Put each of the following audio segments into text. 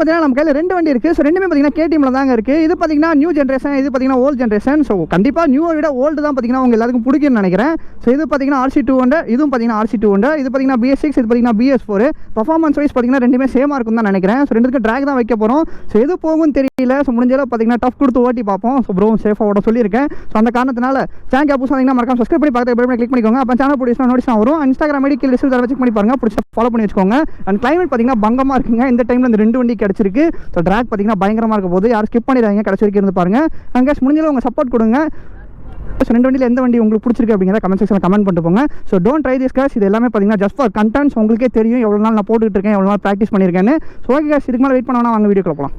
பார்த்தீங்கன்னா நம்ம கையில் 2 வண்டி இருக்குது. ஸோ ரெண்டுமே பார்த்தீங்கன்னா கேடிஎம்ல தாங்க இருக்குது. இது பார்த்தீங்கன்னா நியூ ஜென்ரேஷன், இது பார்த்தீங்கன்னா ஓல்டு ஜென்ரேஷன். ஸோ கண்டிப்பாக நியூவை விட ஓல்டு தான் பார்த்தீங்கன்னா உங்கள் எல்லாத்துக்கும் பிடிக்கும்னு நினைக்கிறேன். ஸோ இது பார்த்தீங்கன்னா RC200, இதுவும் பார்த்தீங்கன்னா RC200, இது பார்த்தீங்கன்னா BS6, இது பார்த்தீங்கன்னா BS4. பர்ஃபார்மன்ஸ் வைஸ் பார்த்தீங்கன்னா ரெண்டுமே சேமாக இருக்கும் தான் நினைக்கிறேன். ஸோ ரெண்டுக்கு ட்ராக் தான் வைக்க போகிறோம். ஸோ எது போகும்னு தெரியல. ஸோ முடிஞ்சளவு பார்த்தீங்கன்னா டஃப் கொடுத்து ஓட்டி பார்ப்போம். ஸோ ப்ரோ சேஃபாக ஓட சொல்லியிருக்கேன். ஸோ அந்த காரணத்தினால சேனல் புதுசாக பார்த்தீங்கன்னா மறக்காம சப்ஸ்கிரைப் பண்ணி பக்கத்தில் பெல் பட்டனை கிளிக் பண்ணிக்கோங்க. அப்போ சேனல் பிடிச்சா நோட்டிஸ் வரும். இன்ஸ்டாகிராம் ஐடி கீழே டிஸ்கிரிப்ஷனில் செக் பண்ணி பாருங்க, பிடிச்சா ஃபாலோ பண்ணி வச்சுக்கோங்க. அண்ட் கிளைமேட் பார்த்தீங்கன்னா பங்கமாக இருக்குங்க. இந்த டைமில் இந்த 2 வண்டி கிடச்சிருக்கு. ஸோ ட்ராக் பார்த்தீங்கன்னா பயங்கரமாக இருக்க போது யாரும் ஸ்கிப் பண்ணிடுறாங்க, கடைசி வரைக்கும் இருந்து பாருங்க. அங்கே முடிஞ்சளவு உங்கள் சப்போர்ட் கொடுங்க. ஸோ 2 வண்டியில் எந்த வண்டி உங்களுக்கு பிடிச்சிருக்கு அப்படிங்கிறத கமெண்ட் செக்ஷனில் கமெண்ட் பண்ணிட்டு போங்க. So don't try this cause. இது எல்லாமே பார்த்தீங்கன்னா ஜஸ்ட் ஃபார் கண்டென்ட்ஸ். உங்களுக்கே தெரியும் எவ்வளோ நாள் நான் போட்டுக்கிட்டு இருக்கேன், எவ்வளோ நாள் ப்ராக்டிஸ் பண்ணியிருக்கேன்னு. ஸோ ஓகே காஸ், இதுக்கு மேலே வெயிட் பண்ணோன்னா வாங்க வீடியோக்குள்ள போகலாம்.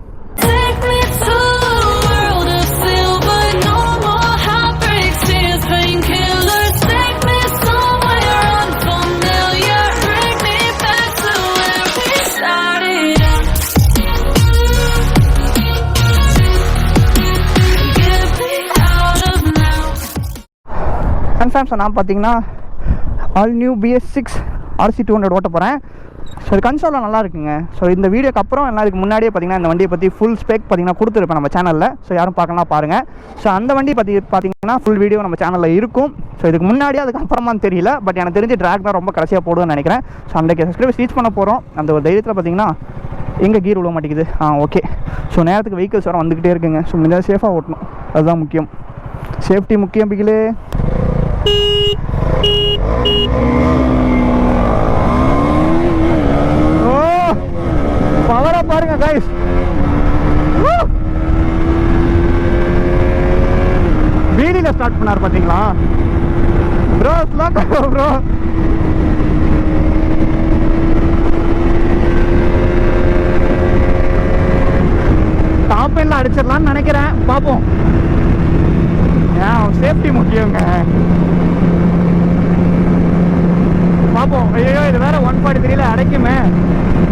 கன்ஃபார்ம் நான் பார்த்தீங்கன்னா ஆல் நியூ BS6 RC200 ஓட்ட போகிறேன். ஸோ இது கன்சோலில் நல்லா இருக்குங்க. ஸோ இந்த வீடியோக்கு அப்புறம் எல்லாம் இதுக்கு முன்னாடியே பார்த்தீங்கன்னா இந்த வண்டியை பற்றி ஃபுல் ஸ்பெக் பார்த்தீங்கன்னா கொடுத்துருப்பேன் நம்ம சேனலில். ஸோ யாரும் பார்க்கலாம் பாருங்கள். ஸோ அந்த வண்டி பற்றி பார்த்தீங்கன்னா ஃபுல் வீடியோ நம்ம சேனலில் இருக்கும். ஸோ இதுக்கு முன்னாடியே அதுக்கப்புறமான்னு தெரியல, பட் எனக்கு தெரிஞ்சு ட்ராக் தான் ரொம்ப கடைசியாக போடுவேன்னு நினைக்கிறேன். ஸோ அந்த சப்ஸ்கிரைபர்ஸ் ரீச் பண்ண போகிறோம். அந்த ஒரு தைரியத்தில் பார்த்தீங்கன்னா எங்கே கீர் விழ மாட்டேங்குது. ஓகே. ஸோ நேரத்துக்கு வெஹிக்கிள்ஸ் வர வந்துக்கிட்டே இருக்குங்க. ஸோ முடிஞ்சால் சேஃபாக ஓட்டணும், அதுதான் முக்கியம். சேஃப்டி முக்கியம் பிகிலே. பவரா பாருங்க गाइस. வீடில ஸ்டார்ட் பண்ணார் பாத்தீங்களா ப்ரோ? Slack bro. டாப் எல்லாம் அடிச்சிடலாம்னு நினைக்கிறேன், பாப்போம். சேஃப்டி முக்கியங்க, பாப்போம். ஐயோ இது வேற 143ல அடைக்குமே.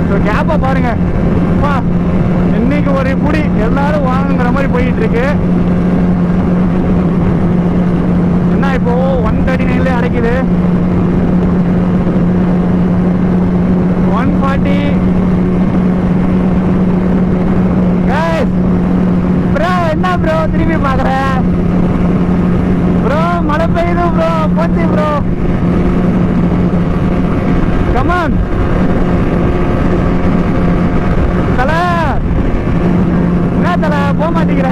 ஸோ கேப்பை பாருங்க, இன்னைக்கு ஒரு புடி எல்லாரும் வாங்குங்கிற மாதிரி போயிட்டு இருக்கு. என்ன இப்போ 139ல அடைக்குது, 140. ப்ரோ என்ன ப்ரோ திரும்பி பாக்குற ப்ரோ? மழை பெய்யுது ப்ரோ, போச்சு ப்ரோ. கமான் தல, என்ன தல போக மாட்டேங்கிற?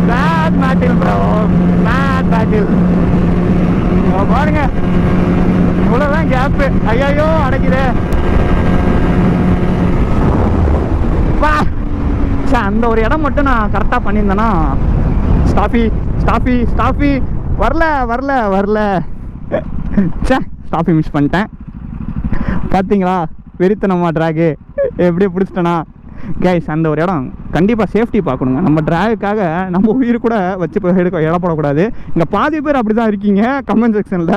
Bad battle bro, bad battle. பாருங்க இவ்வளவுதான் கேப்பு. ஐயோ அடைக்குது. அந்த ஒரு இடம் மட்டும் நான் கரெக்டாக பண்ணியிருந்தேன்னா ஸ்டாஃபி வரல. ஸ்டாஃபி மிஸ் பண்ணிட்டேன். பார்த்தீங்களா வெறித்தனமா ட்ராகு எப்படியே பிடிச்சிட்டேனா கைஸ்? அந்த ஒரு இடம் கண்டிப்பாக சேஃப்டி பார்க்கணுங்க. நம்ம ட்ராகுக்காக நம்ம உயிர் கூட வச்சு இடப்படக்கூடாது. இங்கே பாதி பேர் அப்படி தான் இருக்கீங்க கமெண்ட் செக்ஷனில்.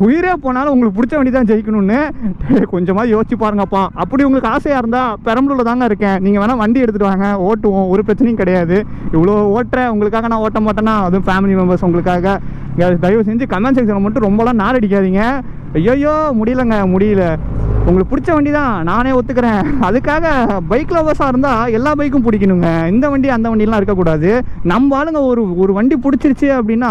உயிரே போனாலும் உங்களுக்கு பிடிச்ச வண்டி தான் ஜெயிக்கணும்னு கொஞ்சமாக யோசிச்சு பாருங்கப்பா. அப்படி உங்களுக்கு ஆசையாக இருந்தால் பெரம்பலூரில் தாங்க இருக்கேன், நீங்கள் வேணால் வண்டி எடுத்துகிட்டு வாங்க, ஓட்டுவோம், ஒரு பிரச்சனையும் கிடையாது. இவ்வளோ ஓட்டுறேன் உங்களுக்காக, நான் ஓட்ட மாட்டேன்னா அதுவும் ஃபேமிலி மெம்பர்ஸ் உங்களுக்காக. தயவு செஞ்சு கமெண்ட் செக்ஷனில் மட்டும் ரொம்பலாம் நார் அடிக்காதீங்க. ஐயோ முடியல. உங்களுக்கு பிடிச்ச வண்டி தான், நானே ஒத்துக்கிறேன். அதுக்காக பைக் லவர்ஸாக இருந்தால் எல்லா பைக்கும் பிடிக்கணுங்க. இந்த வண்டி அந்த வண்டிலாம் இருக்கக்கூடாது. நம்ம ஆளுங்க ஒரு வண்டி பிடிச்சிருச்சு அப்படின்னா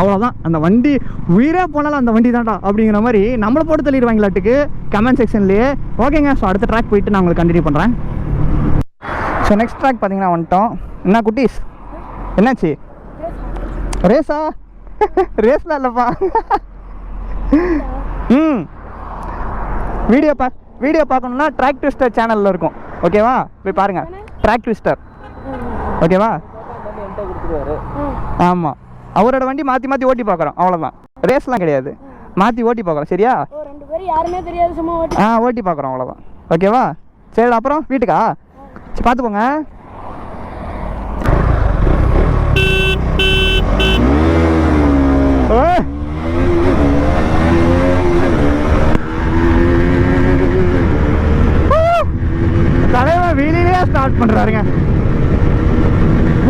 அவ்வளோதான், அந்த வண்டி உயிரே போனாலும் அந்த வண்டி தான்டா அப்படிங்கிற மாதிரி நம்மளை போட்டு தள்ளிடுவாங்களாட்டுக்கு கமெண்ட் செக்ஷன்லேயே. ஓகேங்க, ஸோ அடுத்த ட்ராக் போயிட்டு நான் உங்களுக்கு கண்டினியூ பண்ணுறேன். ஸோ நெக்ஸ்ட் ட்ராக் பார்த்தீங்கன்னா வந்துட்டோம். என்ன குட்டீஸ் என்னாச்சு? ரேஸா? ரேஸ்லாம் இல்லைப்பா. வீடியோ பார்க்கணுன்னா ட்ராக் ட்விஸ்டர் சேனலில் இருக்கும், ஓகேவா? போய் பாருங்கள், ட்ராக் ட்விஸ்டர், ஓகேவா? ஆமாம், அவரோட வண்டி மாற்றி ஓட்டி பார்க்குறோம், அவ்வளோதான். ரேஸ்லாம் கிடையாது, மாற்றி ஓட்டி பார்க்குறோம். சரியா? ஓட்டி பார்க்குறோம், அவ்வளோதான். ஓகேவா? சரி, அப்புறம் வீட்டுக்கா? சரி, பார்த்து போங்க. தலைவன் வீலிலே ஸ்டார்ட் பண்றாருங்க.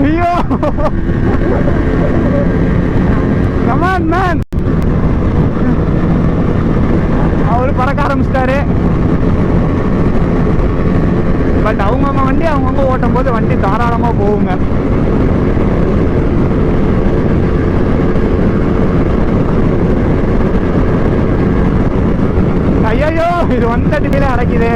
ஐயோ, come on man. ஓட்டுறாரு. பட் அவங்கவுங்க வண்டி அவங்கவுங்க ஓட்டும் போது வண்டி தாராளமாக போகுங்க. ஐயோ இது 130 அடைக்குது.